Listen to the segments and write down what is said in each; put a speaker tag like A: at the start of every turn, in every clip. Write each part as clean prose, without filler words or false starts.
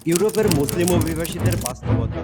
A: ইউরোপের মুসলিম অভিবাসীদের বাস্তবতা।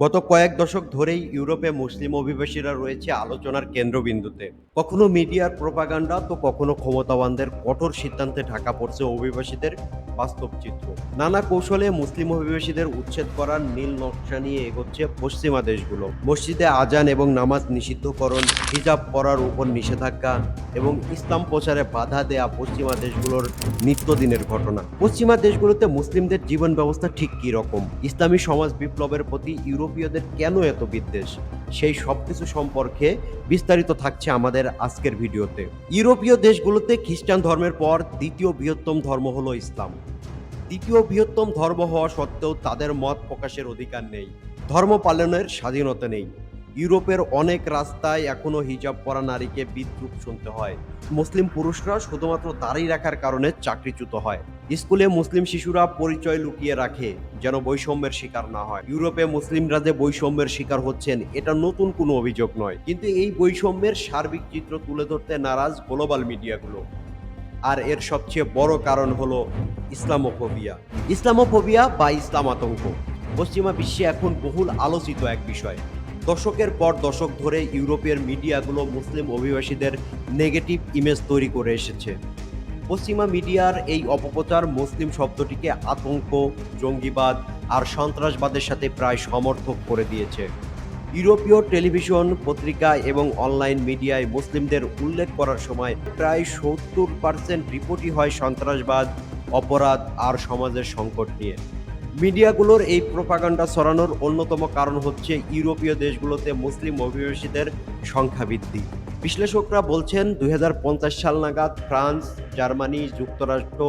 A: গত কয়েক দশক ধরেই ইউরোপে মুসলিম অভিবাসীরা রয়েছে আলোচনার কেন্দ্রবিন্দুতে। কখনো মিডিয়ার প্রোপাগান্ডা তো কখনো ক্ষমতাবানদের কঠোর সিদ্ধান্তে ঢাকা পড়ছে অভিবাসীদের বাস্তব চিত্র। নানা কৌশলে মুসলিম অভিবাসীদের উচ্ছেদ করার নীল নকশা নিয়ে এগোচ্ছে পশ্চিমা দেশগুলো। মসজিদে আজান এবং নামাজ নিষিদ্ধকরণ, হিজাব পরার উপর নিষেধাজ্ঞা এবং ইসলাম প্রচারে বাধা দেয়া পশ্চিমা দেশগুলোর নিত্যদিনের ঘটনা। পশ্চিমা দেশগুলোতে মুসলিমদের জীবন ব্যবস্থা ঠিক কী রকম, ইসলামী সমাজ বিপ্লবের প্রতি ইউরোপীয়দের কেন এত বিদ্বেষ, সেই সবকিছু সম্পর্কে বিস্তারিত থাকছে আমাদের আজকের ভিডিওতে। ইউরোপীয় দেশগুলোতে খ্রিস্টান ধর্মের পর দ্বিতীয় বৃহত্তম ধর্ম হলো ইসলাম। দ্বিতীয় বৃহত্তম ধর্ম হওয়া সত্ত্বেও তাদের মত প্রকাশের অধিকার নেই, ধর্ম পালনের স্বাধীনতা নেই। ইউরোপের অনেক রাস্তায় এখনো হিজাব পরা নারীকে বিদ্রূপ শুনতে হয়। মুসলিম পুরুষরা শুধুমাত্র দাড়ি রাখার কারণে চাকরিচ্যুত হয়। স্কুলে মুসলিম শিশুরা পরিচয় লুকিয়ে রাখে যেন বৈষম্যের শিকার না হয়। ইউরোপে মুসলিমরা যে বৈষম্যের শিকার হচ্ছেন এটা নতুন কোনো অভিযোগ নয়, কিন্তু এই বৈষম্যের সার্বিক চিত্র তুলে ধরতে নারাজ গ্লোবাল মিডিয়াগুলো। আর এর সবচেয়ে বড় কারণ হলো ইসলামোফোবিয়া। ইসলামোফোবিয়া বা ইসলাম আতঙ্ক পশ্চিমা বিশ্বে এখন বহুল আলোচিত এক বিষয়। দশকের পর দশক ধরে ইউরোপের মিডিয়াগুলো মুসলিম অভিবাসীদের নেগেটিভ ইমেজ তৈরি করে এসেছে। পশ্চিমা মিডিয়ার এই অপপ্রচার মুসলিম শব্দটিকে আতঙ্ক, জঙ্গিবাদ আর সন্ত্রাসবাদের সাথে প্রায় সমর্থক করে দিয়েছে। ইউরোপীয় টেলিভিশন, পত্রিকা এবং অনলাইন মিডিয়ায় মুসলিমদের উল্লেখ করার সময় প্রায় ৭০% রিপোর্টই হয় সন্ত্রাসবাদ, অপরাধ আর সমাজের সংকট নিয়ে। মিডিয়াগুলোর এই প্রোপাগান্ডা ছড়ানোর অন্যতম কারণ হচ্ছে ইউরোপীয় দেশগুলোতে মুসলিম অভিবাসীদের সংখ্যা বৃদ্ধি। বিশ্লেষকরা বলছেন ২০৫০ সাল নাগাদ ফ্রান্স, জার্মানি, যুক্তরাষ্ট্র,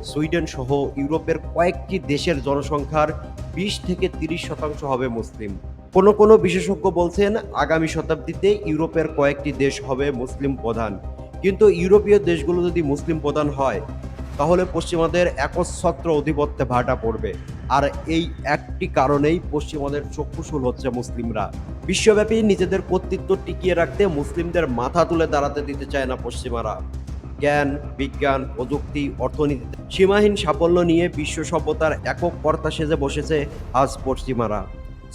A: সুইডেন সহ ইউরোপের কয়েকটি দেশের জনসংখ্যার ২০-৩০% হবে মুসলিম। কোনো বিশেষজ্ঞ বলছেন আগামী শতাব্দীতে ইউরোপের কয়েকটি দেশ হবে মুসলিম প্রধান। কিন্তু ইউরোপীয় দেশগুলো যদি মুসলিম প্রধান হয় তাহলে পশ্চিমাদের একচ্ছত্র আধিপত্যে ভাটা পড়বে। আর এই একটি কারণেই পশ্চিমাদের চক্ষুশূল হচ্ছে মুসলিমরা। বিশ্বব্যাপী নিজেদের কর্তৃত্ব টিকিয়ে রাখতে মুসলিমদের মাথা তুলে দাঁড়াতে দিতে চায় না পশ্চিমারা। জ্ঞান, বিজ্ঞান, প্রযুক্তি, অর্থনীতিতে সীমাহীন সাফল্য নিয়ে বিশ্ব সভ্যতার একক কর্তা সেজে বসেছে আজ পশ্চিমারা।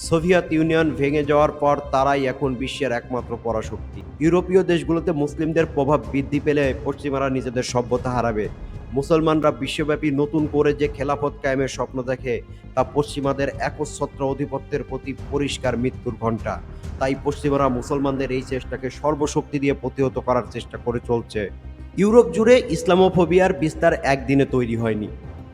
A: সোভিয়েত ইউনিয়ন ভেঙে যাওয়ার পর তারাই এখন বিশ্বের একমাত্র পরাশক্তি। ইউরোপীয় দেশগুলোতে মুসলিমদের প্রভাব বৃদ্ধি পেলে পশ্চিমারা নিজেদের সভ্যতা হারাবে। মুসলমানরা বিশ্বব্যাপী নতুন করে যে খেলাফত কায়েমের স্বপ্ন দেখে তা পশ্চিমাদের একচ্ছত্র আধিপত্যের প্রতি পরিষ্কার মৃত্যুর ঘণ্টা। তাই পশ্চিমারা মুসলমানদের এই চেষ্টাকে সর্বশক্তি দিয়ে প্রতিহত করার চেষ্টা করে চলছে। ইউরোপ জুড়ে ইসলামোফোবিয়ার বিস্তার একদিনে তৈরি হয়নি।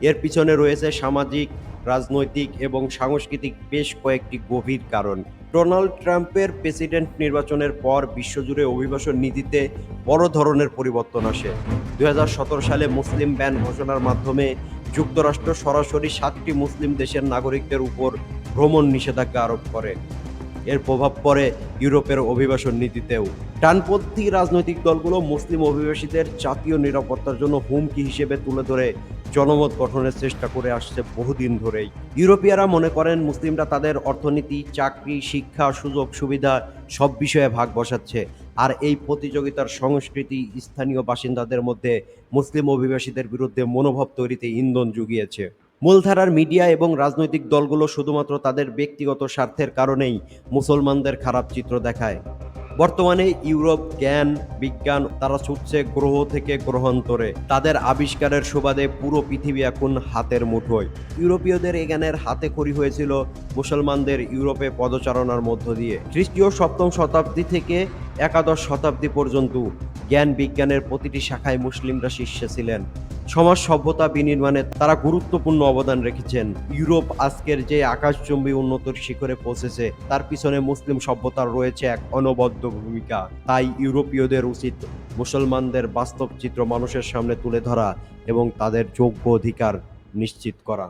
A: এর পিছনে রয়েছে সামাজিক, রাজনৈতিক এবং সাংস্কৃতিক বেশ কয়েকটি গভীর কারণ। ডোনাল্ড ট্রাম্পের প্রেসিডেন্ট নির্বাচনের পর বিশ্বজুড়ে অভিবাসন নীতিতে বড় ধরনের পরিবর্তন আসে। ২০১৭ সালে মুসলিম ব্যান ঘোষণার মাধ্যমে যুক্তরাষ্ট্র সরাসরি ৭টি মুসলিম দেশের নাগরিকদের উপর ভ্রমণ নিষেধাজ্ঞা আরোপ করে। এর প্রভাব পড়ে ইউরোপের অভিবাসন নীতিতেও। ডানপন্থী রাজনৈতিক দলগুলো মুসলিম অভিবাসীদের জাতীয় নিরাপত্তার জন্য হুমকি হিসেবে তুলে ধরে জনমত গঠনের চেষ্টা করে আসছে বহুদিন ধরেই। ইউরোপীয়রা মনে করেন মুসলিমরা তাদের অর্থনীতি, চাকরি, শিক্ষা, সুযোগ সুবিধা সব বিষয়ে ভাগ বসাচ্ছে। আর এই প্রতিযোগিতার সংস্কৃতি স্থানীয় বাসিন্দাদের মধ্যে মুসলিম অভিবাসীদের বিরুদ্ধে মনোভাব তৈরিতে ইন্ধন জুগিয়েছে। মূলধারার মিডিয়া এবং রাজনৈতিক দলগুলো শুধুমাত্র তাদের ব্যক্তিগত স্বার্থের কারণেই মুসলমানদের খারাপ চিত্র দেখায়। বর্তমানে ইউরোপ জ্ঞান, বিজ্ঞান তারা ছুটছে গ্রহ থেকে গ্রহান্তরে। তাদের আবিষ্কারের সুবাদে পুরো পৃথিবী এখন হাতের মুঠোয়। ইউরোপীয়দের এই জ্ঞানের হাতে খড়ি হয়েছিল মুসলমানদের ইউরোপে পদচারণার মধ্য দিয়ে। খ্রিস্টীয় ৭ম শতাব্দী থেকে একাদশ শতাব্দী পর্যন্ত জ্ঞান বিজ্ঞানের প্রতিটি শাখায় মুসলিমরা শীর্ষে ছিলেন। সমাজ সভ্যতা বিনির্মাণে তারা গুরুত্বপূর্ণ অবদান রেখেছেন। ইউরোপ আজকের যে আকাশচুম্বী উন্নতির শিখরে পৌঁছেছে তার পিছনে মুসলিম সভ্যতার রয়েছে এক অনবদ্য ভূমিকা। তাই ইউরোপীয়দের উচিত মুসলমানদের বাস্তব চিত্র মানুষের সামনে তুলে ধরা এবং তাদের যোগ্য অধিকার নিশ্চিত করা।